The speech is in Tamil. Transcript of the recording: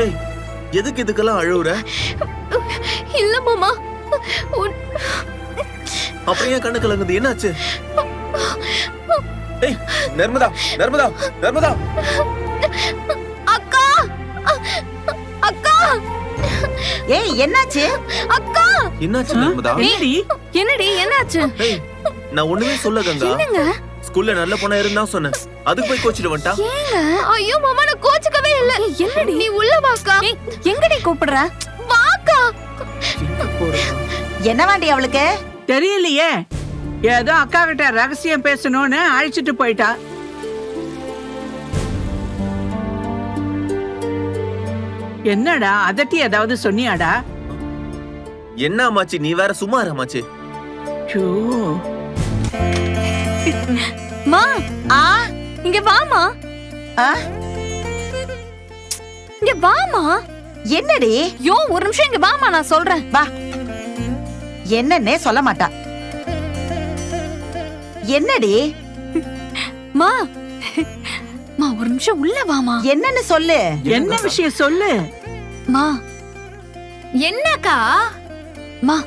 ஏய், எதுக்கு இதுக்கெல்லாம் அழுவுற? இல்ல மாமா. அப்புறம் ஏன் கண்ணு கலங்குது? என்னாச்சு? ஏய், நர்மதா, நர்மதா, நர்மதா. அக்கா, அக்கா, ஏய் என்னாச்சு? அக்கா. என்னாச்சு நர்மதா? என்னடி என்னாச்சு? ஏய், நான் ஒண்ணுமே சொல்ல கங்கா. என்னங்க? ஸ்கூல்ல நல்ல பொண்ணா இருந்தா சொன்னேன். அதுக்கு போய் கோச்சிட்டு வந்துட்டா. ஏங்க? ஐயோ மாமா, நான் கோச்சுக்கவே இல்ல. என்னடி? நீ உள்ள வாக்கா. எங்கடி கூப்பிடுற? வாக்கா. என்னவாண்டி அவளுக்கு? தெரியலையே, ஏதோ அக்கா கிட்ட ரகசியம் பேசணும்னு அழைச்சிட்டு போயிட்டா. என்னடா அதட்டி ஏதாவது சொன்னியாடா? என்ன அம்மாச்சி, நீ வேற சும்மா இரு அம்மாச்சி. மா, ஆ இங்க வாமா. ஆ? இங்க வாமா. என்னடி? யோ, ஒரு நிமிஷம் இங்க வாமா, நான் சொல்றேன். வா. என்னன்னே சொல்ல மாட்டா. என்னடி? மா, மா ஒரு நிமிஷம் உள்ள வாமா. என்னன்னு சொல்லு. என்ன விஷயம் சொல்லு. மா, என்னக்கா? மா,